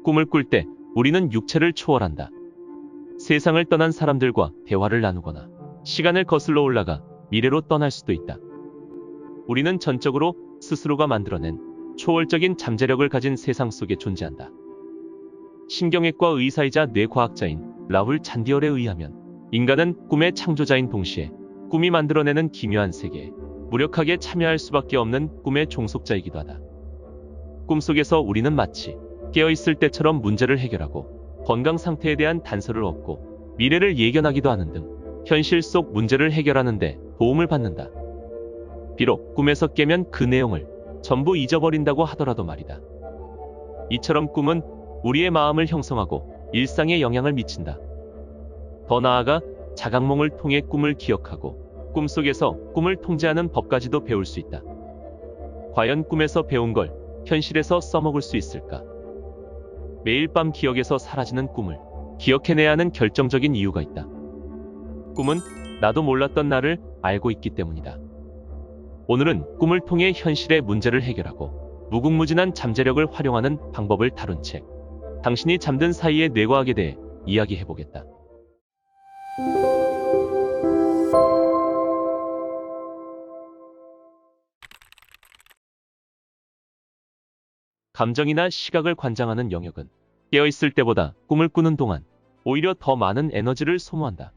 꿈을 꿀 때 우리는 육체를 초월한다. 세상을 떠난 사람들과 대화를 나누거나 시간을 거슬러 올라가 미래로 떠날 수도 있다. 우리는 전적으로 스스로가 만들어낸 초월적인 잠재력을 가진 세상 속에 존재한다. 신경외과 의사이자 뇌과학자인 라울 잔디얼에 의하면 인간은 꿈의 창조자인 동시에 꿈이 만들어내는 기묘한 세계에 무력하게 참여할 수밖에 없는 꿈의 종속자이기도 하다. 꿈속에서 우리는 마치 깨어있을 때처럼 문제를 해결하고 건강 상태에 대한 단서를 얻고 미래를 예견하기도 하는 등 현실 속 문제를 해결하는 데 도움을 받는다. 비록 꿈에서 깨면 그 내용을 전부 잊어버린다고 하더라도 말이다. 이처럼 꿈은 우리의 마음을 형성하고 일상에 영향을 미친다. 더 나아가 자각몽을 통해 꿈을 기억하고 꿈속에서 꿈을 통제하는 법까지도 배울 수 있다. 과연 꿈에서 배운 걸 현실에서 써먹을 수 있을까? 매일 밤 기억에서 사라지는 꿈을 기억해내야 하는 결정적인 이유가 있다. 꿈은 나도 몰랐던 나를 알고 있기 때문이다. 오늘은 꿈을 통해 현실의 문제를 해결하고 무궁무진한 잠재력을 활용하는 방법을 다룬 책, 당신이 잠든 사이의 뇌과학에 대해 이야기해보겠다. 감정이나 시각을 관장하는 영역은 깨어있을 때보다 꿈을 꾸는 동안 오히려 더 많은 에너지를 소모한다.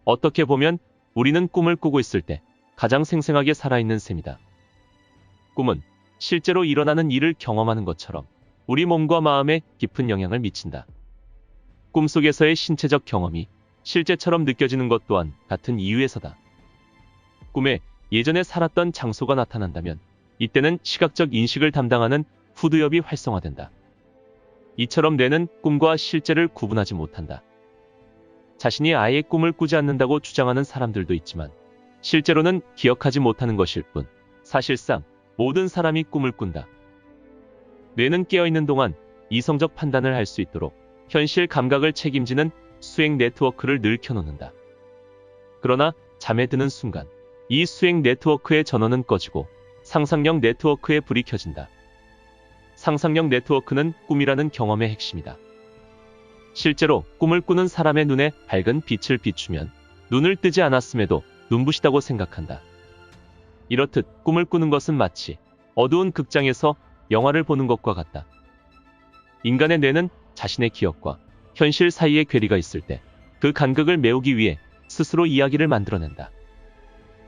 어떻게 보면 우리는 꿈을 꾸고 있을 때 가장 생생하게 살아있는 셈이다. 꿈은 실제로 일어나는 일을 경험하는 것처럼 우리 몸과 마음에 깊은 영향을 미친다. 꿈속에서의 신체적 경험이 실제처럼 느껴지는 것 또한 같은 이유에서다. 꿈에 예전에 살았던 장소가 나타난다면 이때는 시각적 인식을 담당하는 후두엽이 활성화된다. 이처럼 뇌는 꿈과 실제를 구분하지 못한다. 자신이 아예 꿈을 꾸지 않는다고 주장하는 사람들도 있지만 실제로는 기억하지 못하는 것일 뿐 사실상 모든 사람이 꿈을 꾼다. 뇌는 깨어있는 동안 이성적 판단을 할 수 있도록 현실 감각을 책임지는 수행 네트워크를 늘 켜놓는다. 그러나 잠에 드는 순간 이 수행 네트워크의 전원은 꺼지고 상상력 네트워크의 불이 켜진다. 상상력 네트워크는 꿈이라는 경험의 핵심이다. 실제로 꿈을 꾸는 사람의 눈에 밝은 빛을 비추면 눈을 뜨지 않았음에도 눈부시다고 생각한다. 이렇듯 꿈을 꾸는 것은 마치 어두운 극장에서 영화를 보는 것과 같다. 인간의 뇌는 자신의 기억과 현실 사이에 괴리가 있을 때 그 간극을 메우기 위해 스스로 이야기를 만들어낸다.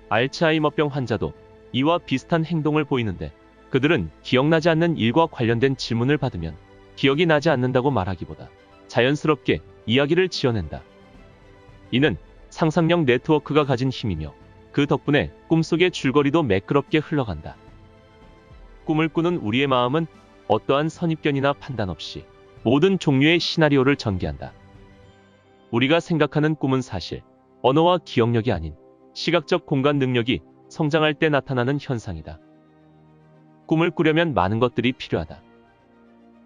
알츠하이머병 환자도 이와 비슷한 행동을 보이는데 그들은 기억나지 않는 일과 관련된 질문을 받으면 기억이 나지 않는다고 말하기보다 자연스럽게 이야기를 지어낸다. 이는 상상력 네트워크가 가진 힘이며 그 덕분에 꿈속의 줄거리도 매끄럽게 흘러간다. 꿈을 꾸는 우리의 마음은 어떠한 선입견이나 판단 없이 모든 종류의 시나리오를 전개한다. 우리가 생각하는 꿈은 사실 언어와 기억력이 아닌 시각적 공간 능력이 성장할 때 나타나는 현상이다. 꿈을 꾸려면 많은 것들이 필요하다.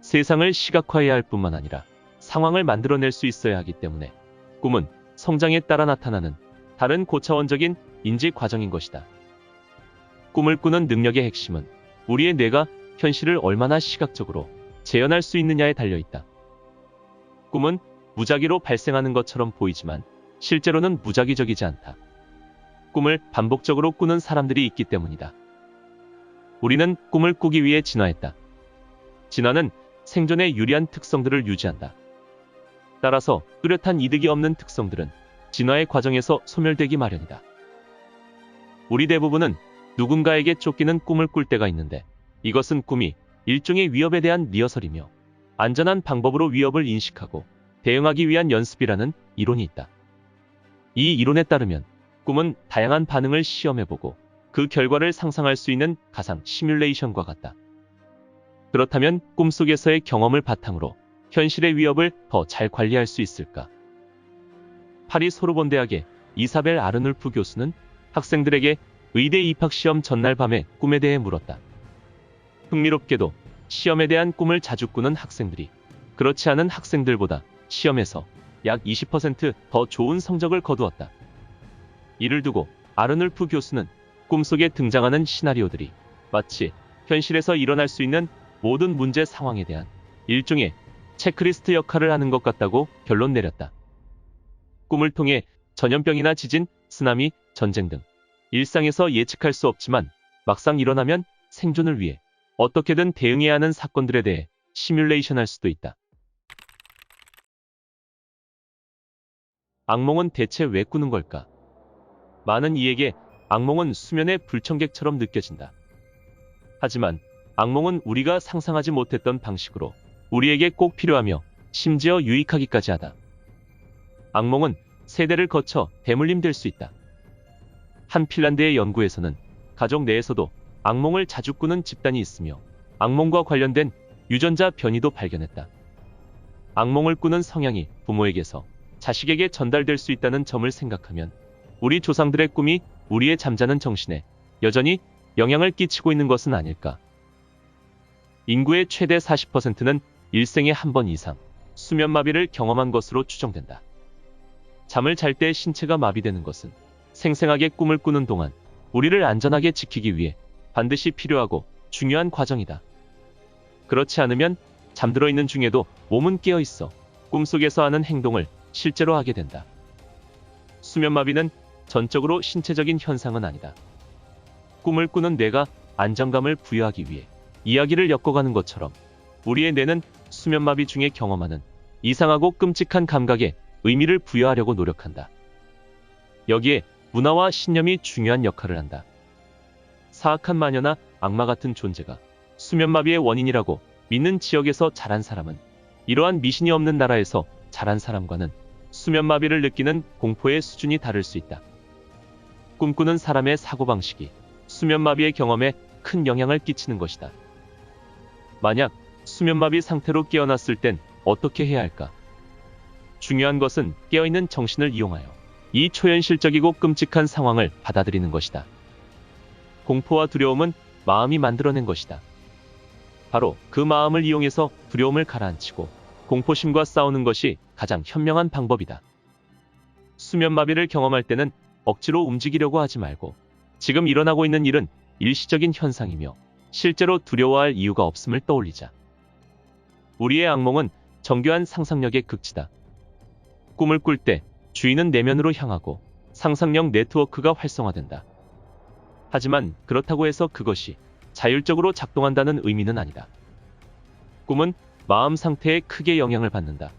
세상을 시각화해야 할 뿐만 아니라 상황을 만들어낼 수 있어야 하기 때문에 꿈은 성장에 따라 나타나는 다른 고차원적인 인지 과정인 것이다. 꿈을 꾸는 능력의 핵심은 우리의 뇌가 현실을 얼마나 시각적으로 재현할 수 있느냐에 달려있다. 꿈은 무작위로 발생하는 것처럼 보이지만 실제로는 무작위적이지 않다. 꿈을 반복적으로 꾸는 사람들이 있기 때문이다. 우리는 꿈을 꾸기 위해 진화했다. 진화는 생존에 유리한 특성들을 유지한다. 따라서 뚜렷한 이득이 없는 특성들은 진화의 과정에서 소멸되기 마련이다. 우리 대부분은 누군가에게 쫓기는 꿈을 꿀 때가 있는데 이것은 꿈이 일종의 위협에 대한 리허설이며 안전한 방법으로 위협을 인식하고 대응하기 위한 연습이라는 이론이 있다. 이 이론에 따르면 꿈은 다양한 반응을 시험해보고 그 결과를 상상할 수 있는 가상 시뮬레이션과 같다. 그렇다면 꿈속에서의 경험을 바탕으로 현실의 위협을 더 잘 관리할 수 있을까? 파리 소르본 대학의 이사벨 아르눌프 교수는 학생들에게 의대 입학시험 전날 밤에 꿈에 대해 물었다. 흥미롭게도 시험에 대한 꿈을 자주 꾸는 학생들이 그렇지 않은 학생들보다 시험에서 약 20% 더 좋은 성적을 거두었다. 이를 두고 아르눌프 교수는 꿈속에 등장하는 시나리오들이 마치 현실에서 일어날 수 있는 모든 문제 상황에 대한 일종의 체크리스트 역할을 하는 것 같다고 결론 내렸다. 꿈을 통해 전염병이나 지진, 쓰나미, 전쟁 등 일상에서 예측할 수 없지만 막상 일어나면 생존을 위해 어떻게든 대응해야 하는 사건들에 대해 시뮬레이션할 수도 있다. 악몽은 대체 왜 꾸는 걸까? 많은 이에게 악몽은 수면의 불청객처럼 느껴진다. 하지만 악몽은 우리가 상상하지 못했던 방식으로 우리에게 꼭 필요하며 심지어 유익하기까지 하다. 악몽은 세대를 거쳐 대물림될 수 있다. 한 핀란드의 연구에서는 가족 내에서도 악몽을 자주 꾸는 집단이 있으며 악몽과 관련된 유전자 변이도 발견했다. 악몽을 꾸는 성향이 부모에게서 자식에게 전달될 수 있다는 점을 생각하면 우리 조상들의 꿈이 우리의 잠자는 정신에 여전히 영향을 끼치고 있는 것은 아닐까. 인구의 최대 40%는 일생에 한 번 이상 수면마비를 경험한 것으로 추정된다. 잠을 잘 때 신체가 마비되는 것은 생생하게 꿈을 꾸는 동안 우리를 안전하게 지키기 위해 반드시 필요하고 중요한 과정이다. 그렇지 않으면 잠들어 있는 중에도 몸은 깨어 있어 꿈속에서 하는 행동을 실제로 하게 된다. 수면마비는 전적으로 신체적인 현상은 아니다. 꿈을 꾸는 뇌가 안정감을 부여하기 위해 이야기를 엮어가는 것처럼 우리의 뇌는 수면마비 중에 경험하는 이상하고 끔찍한 감각에 의미를 부여하려고 노력한다. 여기에 문화와 신념이 중요한 역할을 한다. 사악한 마녀나 악마 같은 존재가 수면마비의 원인이라고 믿는 지역에서 자란 사람은 이러한 미신이 없는 나라에서 자란 사람과는 수면마비를 느끼는 공포의 수준이 다를 수 있다. 꿈꾸는 사람의 사고방식이 수면마비의 경험에 큰 영향을 끼치는 것이다. 만약 수면마비 상태로 깨어났을 땐 어떻게 해야 할까? 중요한 것은 깨어있는 정신을 이용하여 이 초현실적이고 끔찍한 상황을 받아들이는 것이다. 공포와 두려움은 마음이 만들어낸 것이다. 바로 그 마음을 이용해서 두려움을 가라앉히고 공포심과 싸우는 것이 가장 현명한 방법이다. 수면마비를 경험할 때는 억지로 움직이려고 하지 말고 지금 일어나고 있는 일은 일시적인 현상이며 실제로 두려워할 이유가 없음을 떠올리자. 우리의 악몽은 정교한 상상력의 극치다. 꿈을 꿀 때 주인은 내면으로 향하고 상상력 네트워크가 활성화된다. 하지만 그렇다고 해서 그것이 자율적으로 작동한다는 의미는 아니다. 꿈은 마음 상태에 크게 영향을 받는다.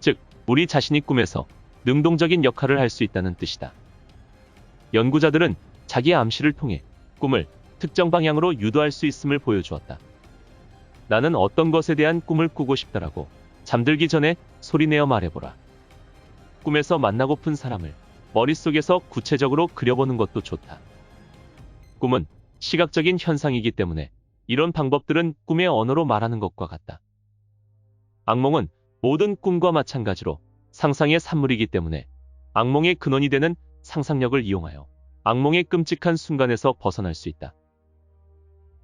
즉, 우리 자신이 꿈에서 능동적인 역할을 할 수 있다는 뜻이다. 연구자들은 자기 암시를 통해 꿈을 특정 방향으로 유도할 수 있음을 보여주었다. 나는 어떤 것에 대한 꿈을 꾸고 싶다라고 잠들기 전에 소리내어 말해보라. 꿈에서 만나고픈 사람을 머릿속에서 구체적으로 그려보는 것도 좋다. 꿈은 시각적인 현상이기 때문에 이런 방법들은 꿈의 언어로 말하는 것과 같다. 악몽은 모든 꿈과 마찬가지로 상상의 산물이기 때문에 악몽의 근원이 되는 상상력을 이용하여 악몽의 끔찍한 순간에서 벗어날 수 있다.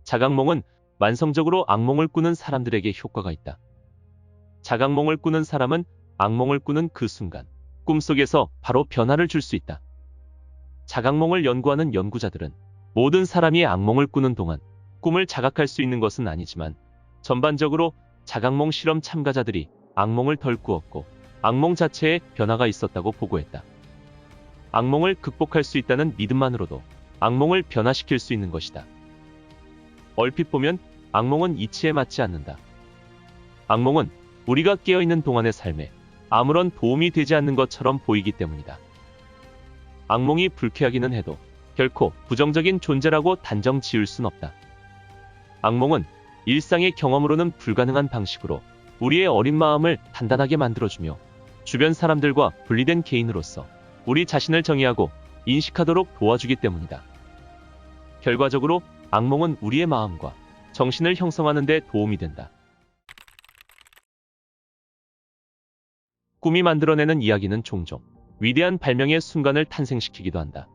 자각몽은 만성적으로 악몽을 꾸는 사람들에게 효과가 있다. 자각몽을 꾸는 사람은 악몽을 꾸는 그 순간 꿈속에서 바로 변화를 줄 수 있다. 자각몽을 연구하는 연구자들은 모든 사람이 악몽을 꾸는 동안 꿈을 자각할 수 있는 것은 아니지만 전반적으로 자각몽 실험 참가자들이 악몽을 덜 꾸었고 악몽 자체에 변화가 있었다고 보고했다. 악몽을 극복할 수 있다는 믿음만으로도 악몽을 변화시킬 수 있는 것이다. 얼핏 보면 악몽은 이치에 맞지 않는다. 악몽은 우리가 깨어있는 동안의 삶에 아무런 도움이 되지 않는 것처럼 보이기 때문이다. 악몽이 불쾌하기는 해도 결코 부정적인 존재라고 단정 지을 순 없다. 악몽은 일상의 경험으로는 불가능한 방식으로 우리의 어린 마음을 단단하게 만들어주며 주변 사람들과 분리된 개인으로서 우리 자신을 정의하고 인식하도록 도와주기 때문이다. 결과적으로 악몽은 우리의 마음과 정신을 형성하는 데 도움이 된다. 꿈이 만들어내는 이야기는 종종 위대한 발명의 순간을 탄생시키기도 한다.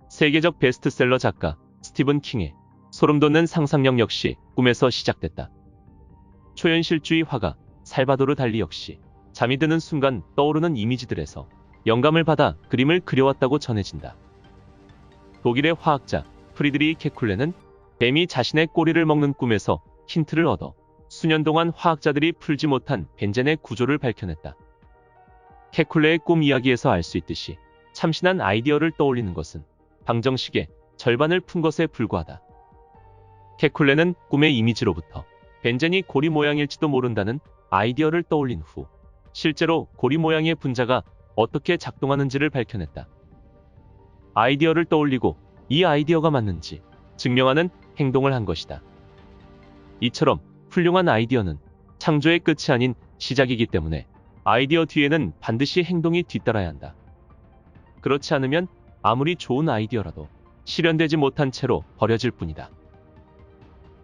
세계적 베스트셀러 작가 스티븐 킹의 소름돋는 상상력 역시 꿈에서 시작됐다. 초현실주의 화가 살바도르 달리 역시 잠이 드는 순간 떠오르는 이미지들에서 영감을 받아 그림을 그려왔다고 전해진다. 독일의 화학자 프리드리히 케쿨레는 뱀이 자신의 꼬리를 먹는 꿈에서 힌트를 얻어 수년 동안 화학자들이 풀지 못한 벤젠의 구조를 밝혀냈다. 케쿨레의 꿈 이야기에서 알 수 있듯이 참신한 아이디어를 떠올리는 것은 방정식의 절반을 푼 것에 불과하다. 케쿨레는 꿈의 이미지로부터 벤젠이 고리 모양일지도 모른다는 아이디어를 떠올린 후 실제로 고리 모양의 분자가 어떻게 작동하는지를 밝혀냈다. 아이디어를 떠올리고 이 아이디어가 맞는지 증명하는 행동을 한 것이다. 이처럼 훌륭한 아이디어는 창조의 끝이 아닌 시작이기 때문에 아이디어 뒤에는 반드시 행동이 뒤따라야 한다. 그렇지 않으면 아무리 좋은 아이디어라도 실현되지 못한 채로 버려질 뿐이다.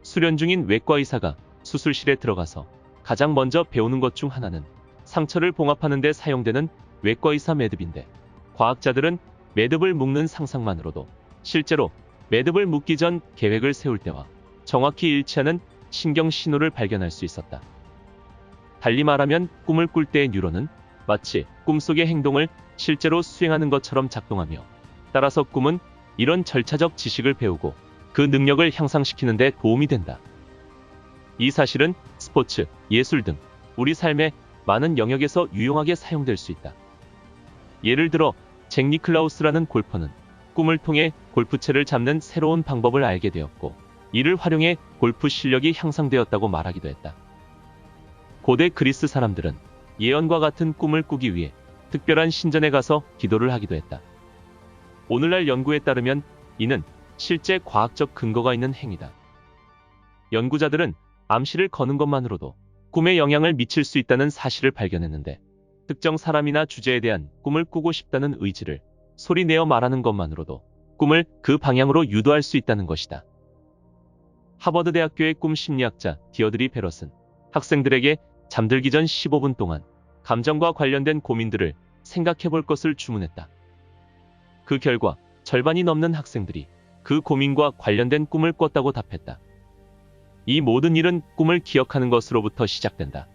수련 중인 외과 의사가 수술실에 들어가서 가장 먼저 배우는 것 중 하나는 상처를 봉합하는 데 사용되는 외과 의사 매듭인데, 과학자들은 매듭을 묶는 상상만으로도 실제로 매듭을 묶기 전 계획을 세울 때와 정확히 일치하는 신경 신호를 발견할 수 있었다. 달리 말하면 꿈을 꿀 때의 뉴런은 마치 꿈속의 행동을 실제로 수행하는 것처럼 작동하며, 따라서 꿈은 이런 절차적 지식을 배우고 그 능력을 향상시키는 데 도움이 된다. 이 사실은 스포츠, 예술 등 우리 삶의 많은 영역에서 유용하게 사용될 수 있다. 예를 들어 잭 니클라우스라는 골퍼는 꿈을 통해 골프채를 잡는 새로운 방법을 알게 되었고, 이를 활용해 골프 실력이 향상되었다고 말하기도 했다. 고대 그리스 사람들은 예언과 같은 꿈을 꾸기 위해 특별한 신전에 가서 기도를 하기도 했다. 오늘날 연구에 따르면 이는 실제 과학적 근거가 있는 행위다. 연구자들은 암시를 거는 것만으로도 꿈에 영향을 미칠 수 있다는 사실을 발견했는데, 특정 사람이나 주제에 대한 꿈을 꾸고 싶다는 의지를 소리내어 말하는 것만으로도 꿈을 그 방향으로 유도할 수 있다는 것이다. 하버드 대학교의 꿈 심리학자 디어드리 베럿은 학생들에게 잠들기 전 15분 동안 감정과 관련된 고민들을 생각해 볼 것을 주문했다. 그 결과 절반이 넘는 학생들이 그 고민과 관련된 꿈을 꿨다고 답했다. 이 모든 일은 꿈을 기억하는 것으로부터 시작된다.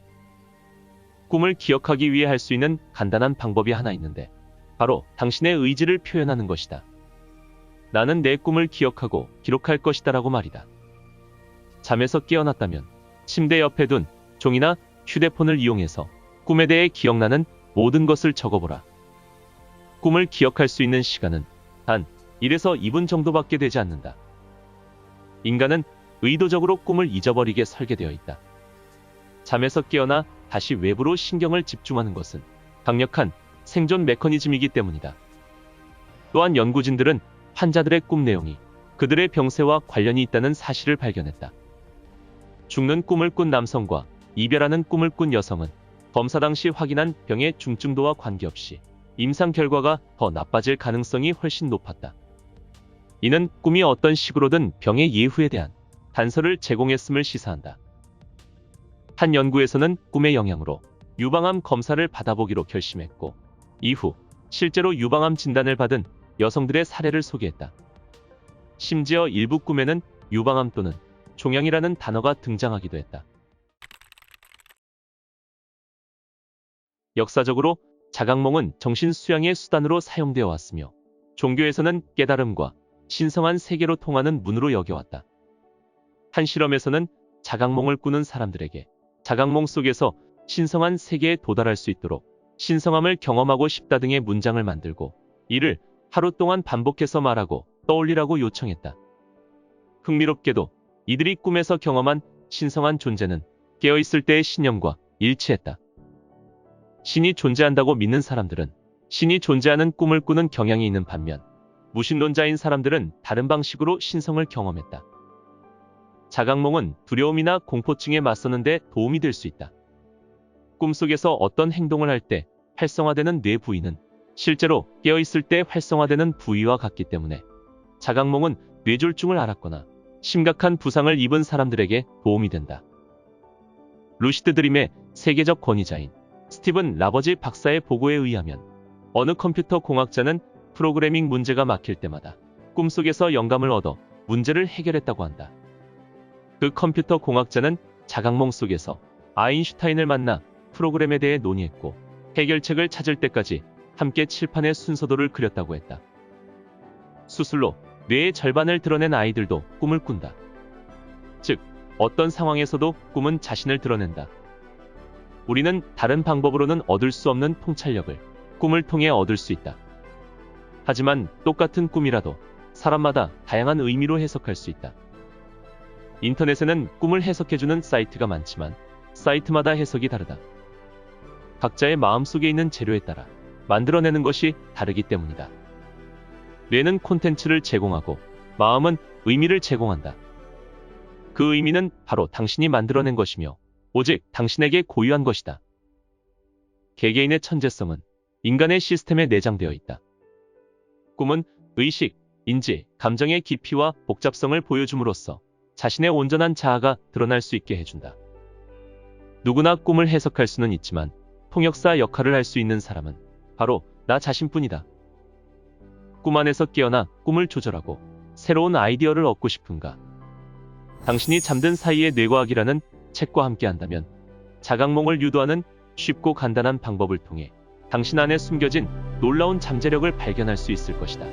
꿈을 기억하기 위해 할 수 있는 간단한 방법이 하나 있는데, 바로 당신의 의지를 표현하는 것이다. 나는 내 꿈을 기억하고 기록할 것이다 라고 말이다. 잠에서 깨어났다면 침대 옆에 둔 종이나 휴대폰을 이용해서 꿈에 대해 기억나는 모든 것을 적어보라. 꿈을 기억할 수 있는 시간은 단 1에서 2분 정도밖에 되지 않는다. 인간은 의도적으로 꿈을 잊어버리게 설계되어 있다. 잠에서 깨어나 다시 외부로 신경을 집중하는 것은 강력한 생존 메커니즘이기 때문이다. 또한 연구진들은 환자들의 꿈 내용이 그들의 병세와 관련이 있다는 사실을 발견했다. 죽는 꿈을 꾼 남성과 이별하는 꿈을 꾼 여성은 검사 당시 확인한 병의 중증도와 관계없이 임상 결과가 더 나빠질 가능성이 훨씬 높았다. 이는 꿈이 어떤 식으로든 병의 예후에 대한 단서를 제공했음을 시사한다. 한 연구에서는 꿈의 영향으로 유방암 검사를 받아보기로 결심했고, 이후 실제로 유방암 진단을 받은 여성들의 사례를 소개했다. 심지어 일부 꿈에는 유방암 또는 종양이라는 단어가 등장하기도 했다. 역사적으로 자각몽은 정신 수양의 수단으로 사용되어 왔으며, 종교에서는 깨달음과 신성한 세계로 통하는 문으로 여겨왔다. 한 실험에서는 자각몽을 꾸는 사람들에게 자각몽 속에서 신성한 세계에 도달할 수 있도록 신성함을 경험하고 싶다 등의 문장을 만들고, 이를 하루 동안 반복해서 말하고 떠올리라고 요청했다. 흥미롭게도 이들이 꿈에서 경험한 신성한 존재는 깨어있을 때의 신념과 일치했다. 신이 존재한다고 믿는 사람들은 신이 존재하는 꿈을 꾸는 경향이 있는 반면, 무신론자인 사람들은 다른 방식으로 신성을 경험했다. 자각몽은 두려움이나 공포증에 맞서는 데 도움이 될 수 있다. 꿈속에서 어떤 행동을 할 때 활성화되는 뇌 부위는 실제로 깨어있을 때 활성화되는 부위와 같기 때문에, 자각몽은 뇌졸중을 앓았거나 심각한 부상을 입은 사람들에게 도움이 된다. 루시드 드림의 세계적 권위자인 스티븐 라버지 박사의 보고에 의하면, 어느 컴퓨터 공학자는 프로그래밍 문제가 막힐 때마다 꿈속에서 영감을 얻어 문제를 해결했다고 한다. 그 컴퓨터 공학자는 자각몽 속에서 아인슈타인을 만나 프로그램에 대해 논의했고, 해결책을 찾을 때까지 함께 칠판에 순서도를 그렸다고 했다. 수술로 뇌의 절반을 드러낸 아이들도 꿈을 꾼다. 즉, 어떤 상황에서도 꿈은 자신을 드러낸다. 우리는 다른 방법으로는 얻을 수 없는 통찰력을 꿈을 통해 얻을 수 있다. 하지만 똑같은 꿈이라도 사람마다 다양한 의미로 해석할 수 있다. 인터넷에는 꿈을 해석해주는 사이트가 많지만 사이트마다 해석이 다르다. 각자의 마음속에 있는 재료에 따라 만들어내는 것이 다르기 때문이다. 뇌는 콘텐츠를 제공하고 마음은 의미를 제공한다. 그 의미는 바로 당신이 만들어낸 것이며 오직 당신에게 고유한 것이다. 개개인의 천재성은 인간의 시스템에 내장되어 있다. 꿈은 의식, 인지, 감정의 깊이와 복잡성을 보여줌으로써 자신의 온전한 자아가 드러날 수 있게 해준다. 누구나 꿈을 해석할 수는 있지만 통역사 역할을 할 수 있는 사람은 바로 나 자신뿐이다. 꿈 안에서 깨어나 꿈을 조절하고 새로운 아이디어를 얻고 싶은가? 당신이 잠든 사이에 뇌과학이라는 책과 함께한다면 자각몽을 유도하는 쉽고 간단한 방법을 통해 당신 안에 숨겨진 놀라운 잠재력을 발견할 수 있을 것이다.